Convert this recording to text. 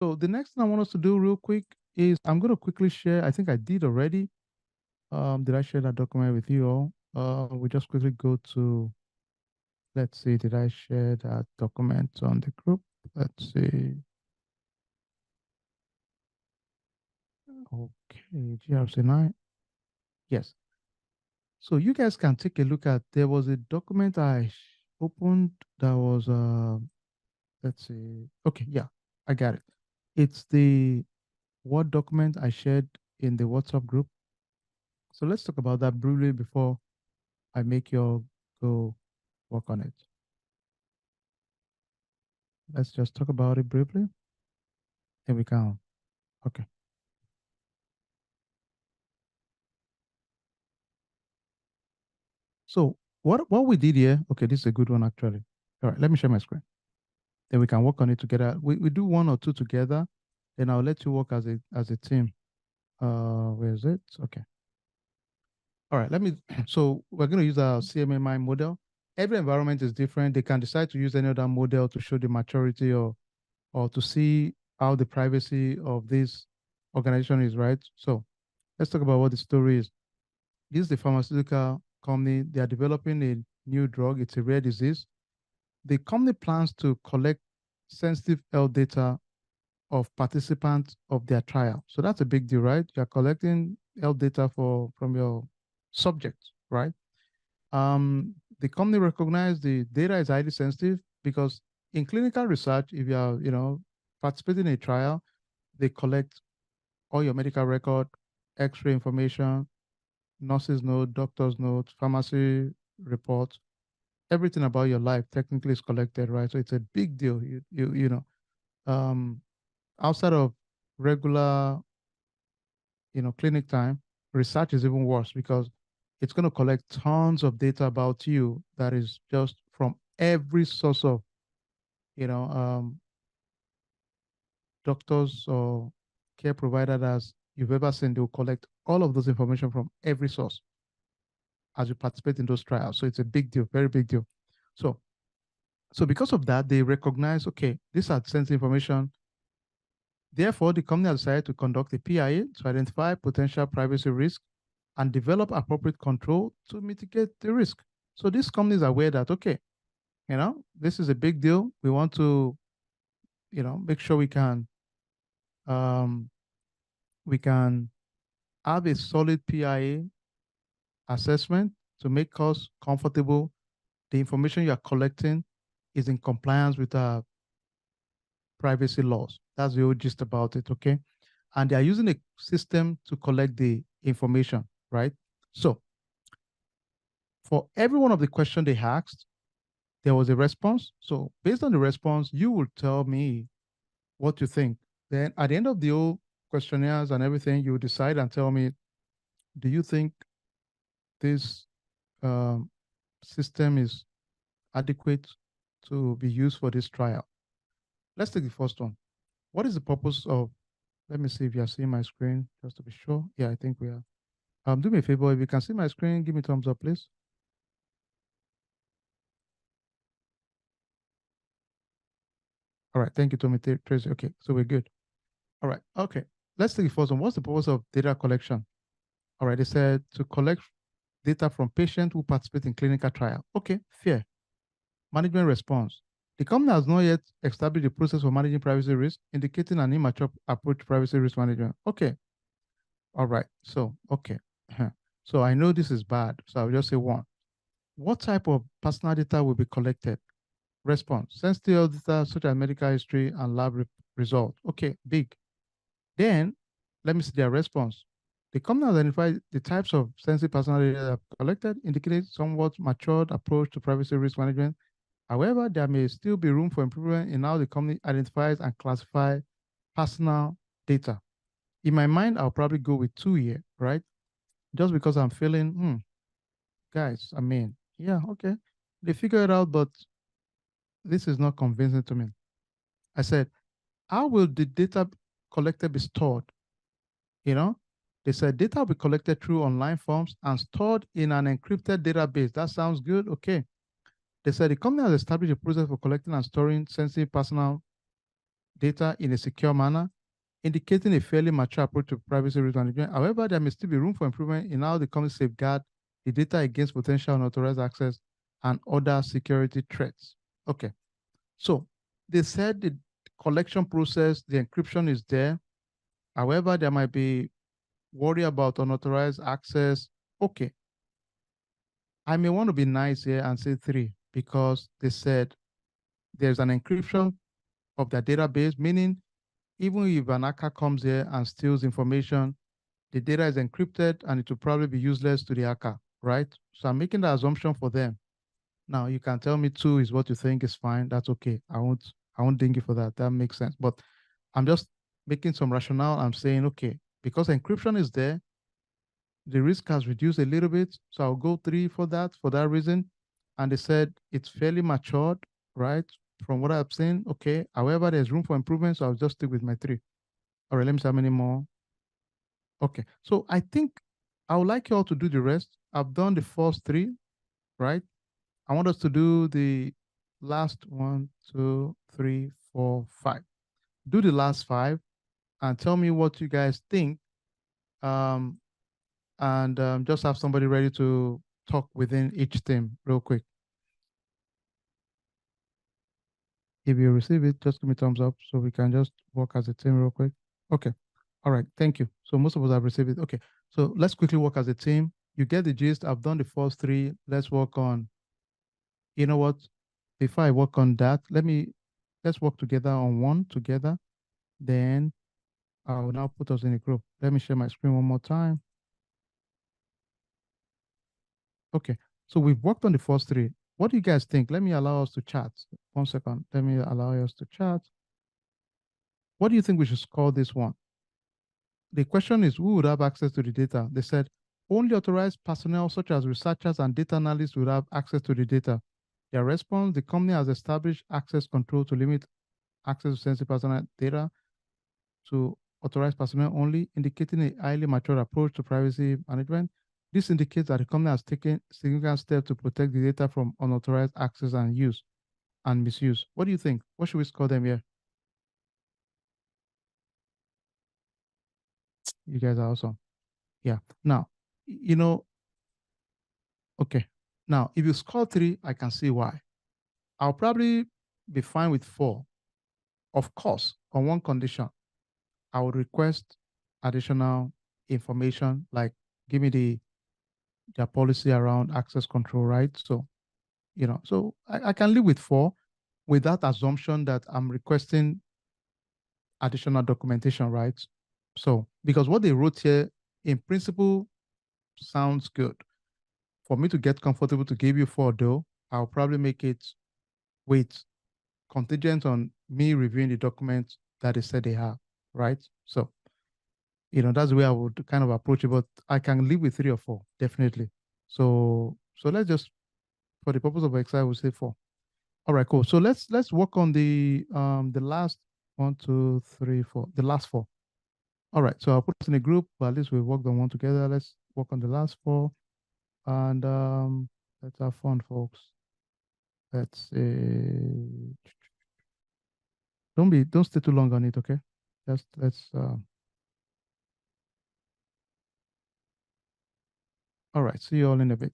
So the next thing I want us to do real quick is I'm going to quickly share. I think I did already. Did I share that document with you all? We just quickly go to, let's see, did I share that document on the group? Let's see. Okay, GRC9. Yes. So you guys can take a look at, there was a document I opened that was, let's see. Okay, yeah, I got it. It's the Word document I shared in the WhatsApp group. So let's talk about that briefly before I make you all go work on it. Let's just talk about it briefly. Here we go. Okay. So what we did here, okay, this is a good one actually. All right, let me share my screen. Then we can work on it together. We do one or two together, then I'll let you work as a team. Where is it? Okay. All right, so we're going to use our CMMI model. Every environment is different. They can decide to use any other model to show the maturity or to see how the privacy of this organization is, right? So let's talk about what the story is. This is the pharmaceutical company. They are developing a new drug. It's a rare disease. The company plans to collect sensitive health data of participants of their trial. So that's a big deal, right? You're collecting health data from your subjects, right? The company recognized the data is highly sensitive because in clinical research, if you are, participating in a trial, they collect all your medical record, X-ray information, nurses' note, doctors' notes, pharmacy reports, everything about your life technically is collected, right? So it's a big deal. Um, outside of regular, clinic time, research is even worse because it's going to collect tons of data about you that is just from every source of, you know, um, doctors or care provider that you've ever seen. They'll collect all of those information from every source as you participate in those trials. So it's a big deal, very big deal. So, so because of that, they recognize, okay, these are sensitive information. Therefore, the company has decided to conduct a PIA to identify potential privacy risk and develop appropriate control to mitigate the risk. So these companies are aware that, okay, this is a big deal. We want to, make sure um, we can have a solid PIA assessment to make us comfortable. The information you are collecting is in compliance with our privacy laws. That's the whole gist about it, okay? And they are using a system to collect the information, right? So for every one of the questions they asked, there was a response. So based on the response, you will tell me what you think. Then at the end of the whole questionnaires and everything, you decide and tell me, do you think this um, system is adequate to be used for this trial? Let's take the first one. What is the purpose of, let me see if you are seeing my screen, just to be sure. Yeah, I think we are. Do me a favor, if you can see my screen, give me a thumbs up, please. All right, thank you, Tommy Tracy. Okay, so we're good. All right, okay. Let's take the first one. What's the purpose of data collection? All right, they said to collect data from patients who participate in clinical trial. Okay, fair. Management response. The company has not yet established a process for managing privacy risk, indicating an immature approach to privacy risk management. Okay. All right. So, okay. So I know this is bad. So I'll just say one. What type of personal data will be collected? Response. Sensitive data such as medical history and lab result. Okay, big. Then let me see their response. The company identified the types of sensitive personal data collected, indicated somewhat matured approach to privacy risk management. However, there may still be room for improvement in how the company identifies and classifies personal data. In my mind, I'll probably go with 2 years, right? Just because I'm feeling, guys, I mean, yeah, okay. They figure it out, but this is not convincing to me. I said, how will the data collected be stored? They said data will be collected through online forms and stored in an encrypted database. That sounds good. Okay. They said the company has established a process for collecting and storing sensitive personal data in a secure manner, indicating a fairly mature approach to privacy risk management. However, there may still be room for improvement in how the company safeguard the data against potential unauthorized access and other security threats. Okay, so they said the collection process, the encryption is there. However, there might be worry about unauthorized access. Okay, I may want to be nice here and say 3 because they said there's an encryption of their database, meaning even if an hacker comes here and steals information, the data is encrypted and it will probably be useless to the hacker, right? So I'm making the assumption for them. Now you can tell me 2 is what you think is fine. That's okay. I won't ding you for that. That makes sense. But I'm just making some rationale. I'm saying, okay, because encryption is there, the risk has reduced a little bit. So I'll go 3 for that reason. And they said it's fairly matured, right? From what I've seen, okay. However, there's room for improvement, so I'll just stick with my 3. All right, let me see how many more. Okay, so I think I would like you all to do the rest. I've done the first 3, right? I want us to do the last 1, 2, 3, 4, 5. Do the last 5 and tell me what you guys think. Um, and just have somebody ready to talk within each theme real quick. If you receive it, just give me thumbs up so we can just work as a team real quick. Okay. All right. Thank you. So most of us have received it. Okay. So let's quickly work as a team. You get the gist. I've done the first 3. Let's work on, you know what? Before I work on that, let's work together on 1 together. Then I will now put us in a group. Let me share my screen one more time. Okay. So we've worked on the first 3. What do you guys think? Let me allow us to chat. 1 second. Let me allow us to chat. What do you think we should score this one? The question is who would have access to the data? They said only authorized personnel such as researchers and data analysts would have access to the data. Their response, the company has established access control to limit access to sensitive personal data to authorized personnel only, indicating a highly mature approach to privacy management. This indicates that the company has taken significant steps to protect the data from unauthorized access and use and misuse. What do you think? What should we score them here? You guys are awesome. Yeah. Now, okay. Now, if you score 3, I can see why. I'll probably be fine with 4. Of course, on one condition, I would request additional information, like give me their policy around access control, right? So, so I can live with 4 with that assumption that I'm requesting additional documentation, right? So, because what they wrote here in principle sounds good. For me to get comfortable to give you 4 though, I'll probably make it wait contingent on me reviewing the documents that they said they have, right? So, that's the way I would kind of approach it, but I can live with 3 or 4, definitely. So let's just, for the purpose of exercise, we'll say 4. All right, cool. So let's work on the last 1, 2, 3, 4, the last 4. All right, so I'll put us in a group, but at least we worked on one together. Let's work on the last 4, and let's have fun, folks. Let's don't stay too long on it, okay? Just let's all right, see you all in a bit.